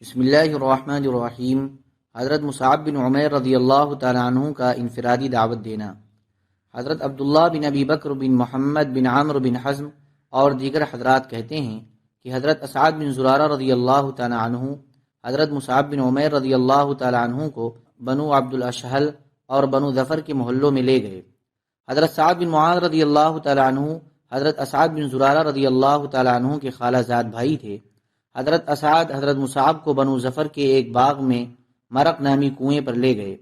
بسم اللہ الرحمن الرحیم۔ حضرت مصعب بن عمیر رضی اللہ تعالیٰ عنہ کا انفرادی دعوت دینا۔ حضرت عبداللہ بن ابی بکر بن محمد بن عمرو بن حزم اور دیگر حضرات کہتے ہیں کہ حضرت اسعد بن زرارہ رضی اللہ تعالیٰ عنہ حضرت مصعب بن عمیر رضی اللہ تعالیٰ عنہ کو بنو عبد الاشہل اور بنو ظفر کے محلوں میں لے گئے۔ حضرت سعد بن معاذ رضی اللہ تعالیٰ عنہ حضرت اسعد بن زرارہ رضی اللہ تعالیٰ عنہ کے خالہ زاد بھائی تھے۔ حضرت اسعد حضرت مصعب کو بنو ظفر کے ایک باغ میں مرق نامی کنویں پر لے گئے۔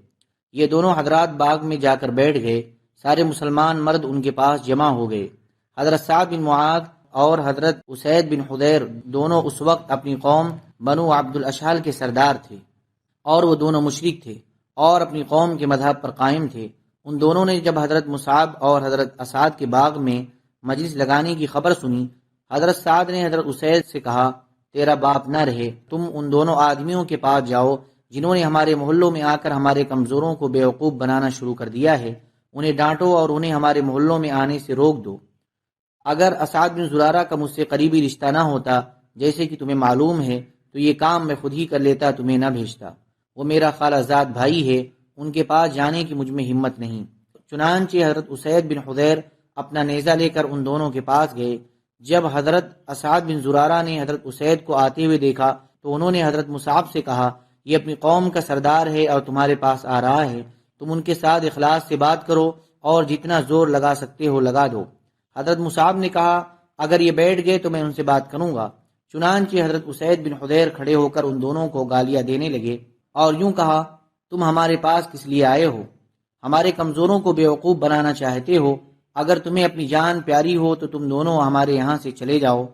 یہ دونوں حضرات باغ میں جا کر بیٹھ گئے۔ سارے مسلمان مرد ان کے پاس جمع ہو گئے۔ حضرت سعد بن معاذ اور حضرت اسید بن حضیر دونوں اس وقت اپنی قوم بنو عبد الاشہل کے سردار تھے اور وہ دونوں مشرک تھے اور اپنی قوم کے مذہب پر قائم تھے۔ ان دونوں نے جب حضرت مصعب اور حضرت اسعد کے باغ میں مجلس لگانے کی خبر سنی، حضرت سعد نے حضرت اسید سے کہا، تیرا باپ نہ رہے، تم ان دونوں آدمیوں کے پاس جاؤ جنہوں نے ہمارے محلوں میں آ کر ہمارے کمزوروں کو بیوقوف بنانا شروع کر دیا ہے، انہیں ڈانٹو اور انہیں ہمارے محلوں میں آنے سے روک دو۔ اگر اسعد بن زرارہ کا مجھ سے قریبی رشتہ نہ ہوتا جیسے کہ تمہیں معلوم ہے تو یہ کام میں خود ہی کر لیتا، تمہیں نہ بھیجتا۔ وہ میرا خالہ زاد بھائی ہے، ان کے پاس جانے کی مجھ میں ہمت نہیں۔ چنانچہ حضرت اسید بن حضیر اپنا نیزہ لے کر ان دونوں کے پاس گئے۔ جب حضرت اسعد بن زرارہ نے حضرت اسید کو آتے ہوئے دیکھا تو انہوں نے حضرت مصعب سے کہا، یہ اپنی قوم کا سردار ہے اور تمہارے پاس آ رہا ہے، تم ان کے ساتھ اخلاص سے بات کرو اور جتنا زور لگا سکتے ہو لگا دو۔ حضرت مصعب نے کہا، اگر یہ بیٹھ گئے تو میں ان سے بات کروں گا۔ چنانچہ حضرت اسید بن حضیر کھڑے ہو کر ان دونوں کو گالیاں دینے لگے اور یوں کہا، تم ہمارے پاس کس لیے آئے ہو؟ ہمارے کمزوروں کو بیوقوف بنانا چاہتے ہو؟ اگر تمہیں اپنی جان پیاری ہو تو تم دونوں ہمارے یہاں سے چلے جاؤ۔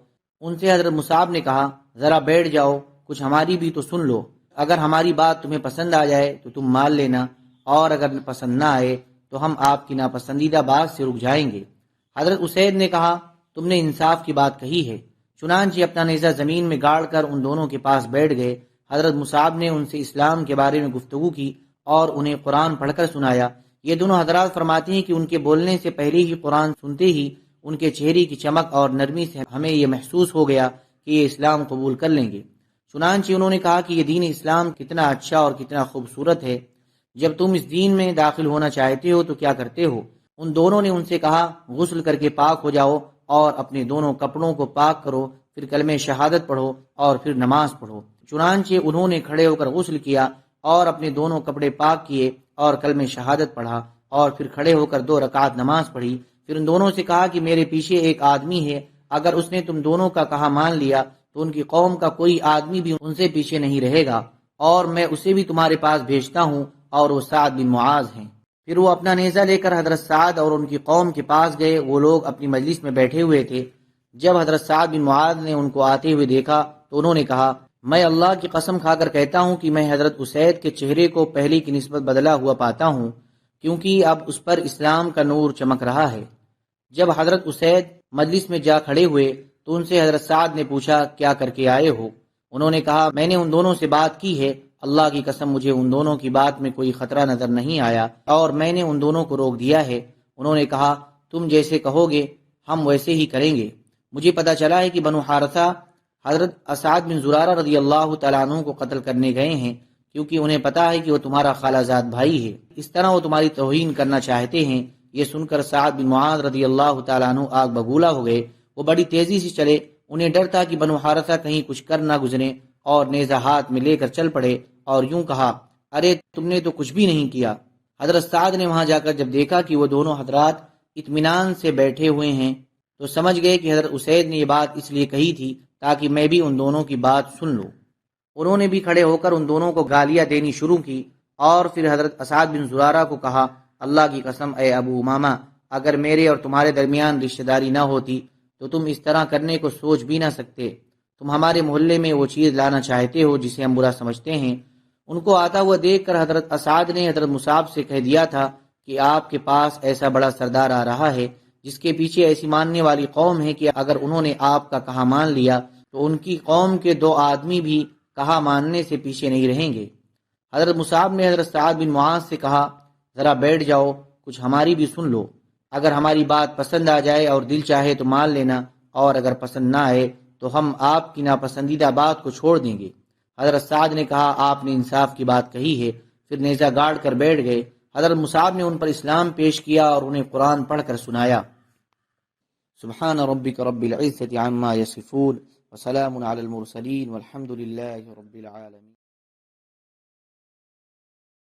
ان سے حضرت مصعب نے کہا، ذرا بیٹھ جاؤ، کچھ ہماری بھی تو سن لو۔ اگر ہماری بات تمہیں پسند آ جائے تو تم مان لینا، اور اگر پسند نہ آئے تو ہم آپ کی ناپسندیدہ بات سے رک جائیں گے۔ حضرت اسید نے کہا، تم نے انصاف کی بات کہی ہے۔ چنانچہ اپنا نیزہ زمین میں گاڑ کر ان دونوں کے پاس بیٹھ گئے۔ حضرت مصعب نے ان سے اسلام کے بارے میں گفتگو کی اور انہیں قرآن پڑھ کر سنایا۔ یہ دونوں حضرات فرماتے ہیں کہ ان کے بولنے سے پہلے ہی قرآن سنتے ہی ان کے چہرے کی چمک اور نرمی سے ہمیں یہ محسوس ہو گیا کہ یہ اسلام قبول کر لیں گے۔ چنانچہ انہوں نے کہا کہ یہ دین اسلام کتنا اچھا اور کتنا خوبصورت ہے، جب تم اس دین میں داخل ہونا چاہتے ہو تو کیا کرتے ہو؟ ان دونوں نے ان سے کہا، غسل کر کے پاک ہو جاؤ اور اپنے دونوں کپڑوں کو پاک کرو، پھر کلمہ شہادت پڑھو اور پھر نماز پڑھو۔ چنانچہ انہوں نے کھڑے ہو کر غسل کیا اور اپنے دونوں کپڑے پاک کیے اور کلمہ شہادت پڑھا اور پھر کھڑے ہو کر 2 رکعت نماز پڑھی۔ پھر ان دونوں سے کہا کہ میرے پیچھے ایک آدمی ہے، اگر اس نے تم دونوں کا کہا مان لیا تو ان کی قوم کا کوئی آدمی بھی ان سے پیچھے نہیں رہے گا، اور میں اسے بھی تمہارے پاس بھیجتا ہوں، اور وہ سعد بن معاذ ہیں۔ پھر وہ اپنا نیزہ لے کر حضرت سعد اور ان کی قوم کے پاس گئے۔ وہ لوگ اپنی مجلس میں بیٹھے ہوئے تھے۔ جب حضرت سعد بن معاذ نے ان کو آتے ہوئے دیکھا تو انہوں نے کہا، میں اللہ کی قسم کھا کر کہتا ہوں کہ میں حضرت اسید کے چہرے کو پہلے کی نسبت بدلا ہوا پاتا ہوں، کیونکہ اب اس پر اسلام کا نور چمک رہا ہے۔ جب حضرت اسید مجلس میں جا کھڑے ہوئے تو ان سے حضرت سعد نے پوچھا، کیا کر کے آئے ہو؟ انہوں نے کہا، میں نے ان دونوں سے بات کی ہے، اللہ کی قسم مجھے ان دونوں کی بات میں کوئی خطرہ نظر نہیں آیا اور میں نے ان دونوں کو روک دیا ہے۔ انہوں نے کہا، تم جیسے کہو گے ہم ویسے ہی کریں گے۔ مجھے پتا چلا ہے کہ بنو حارثہ حضرت اسعد بن زرارہ رضی اللہ تعالیٰ عنہ کو قتل کرنے گئے ہیں، کیونکہ انہیں پتا ہے کہ وہ تمہارا خالہ زاد بھائی ہے، اس طرح وہ تمہاری توہین کرنا چاہتے ہیں۔ یہ سن کر سعد بن معاذ رضی اللہ تعالیٰ عنہ آگ بگولا ہو گئے۔ وہ بڑی تیزی سے چلے، انہیں ڈر تھا کہ بنو حارثہ کہیں کچھ کر نہ گزرے، اور نیزہ ہاتھ میں لے کر چل پڑے اور یوں کہا، ارے تم نے تو کچھ بھی نہیں کیا۔ حضرت سعد نے وہاں جا کر جب دیکھا کہ وہ دونوں حضرات اطمینان سے بیٹھے ہوئے ہیں تو سمجھ گئے کہ حضرت اسید نے یہ بات اس لیے کہی تھی تاکہ میں بھی ان دونوں کی بات سن لوں۔ انہوں نے بھی کھڑے ہو کر ان دونوں کو گالیاں دینی شروع کی اور پھر حضرت اسعد بن زرارہ کو کہا، اللہ کی قسم اے ابو امامہ، اگر میرے اور تمہارے درمیان رشتہ داری نہ ہوتی تو تم اس طرح کرنے کو سوچ بھی نہ سکتے۔ تم ہمارے محلے میں وہ چیز لانا چاہتے ہو جسے ہم برا سمجھتے ہیں۔ ان کو آتا ہوا دیکھ کر حضرت اسعد نے حضرت مصعب سے کہہ دیا تھا کہ آپ کے پاس ایسا بڑا سردار آ رہا ہے جس کے پیچھے ایسی ماننے والی قوم ہے کہ اگر انہوں نے آپ کا کہا مان لیا تو ان کی قوم کے 2 آدمی بھی کہا ماننے سے پیچھے نہیں رہیں گے۔ حضرت مصعب نے حضرت سعد بن معاذ سے کہا، ذرا بیٹھ جاؤ، کچھ ہماری بھی سن لو۔ اگر ہماری بات پسند آ جائے اور دل چاہے تو مان لینا، اور اگر پسند نہ آئے تو ہم آپ کی ناپسندیدہ بات کو چھوڑ دیں گے۔ حضرت سعد نے کہا آپ نے انصاف کی بات کہی ہے، پھر نیزہ گاڑ کر بیٹھ گئے۔ حضرت مصعب نے ان پر اسلام پیش کیا اور انہیں قرآن پڑھ کر سنایا۔ سبحان ربک رب العزة عما یصفون وسلام علی المرسلین والحمد للہ رب العالمین۔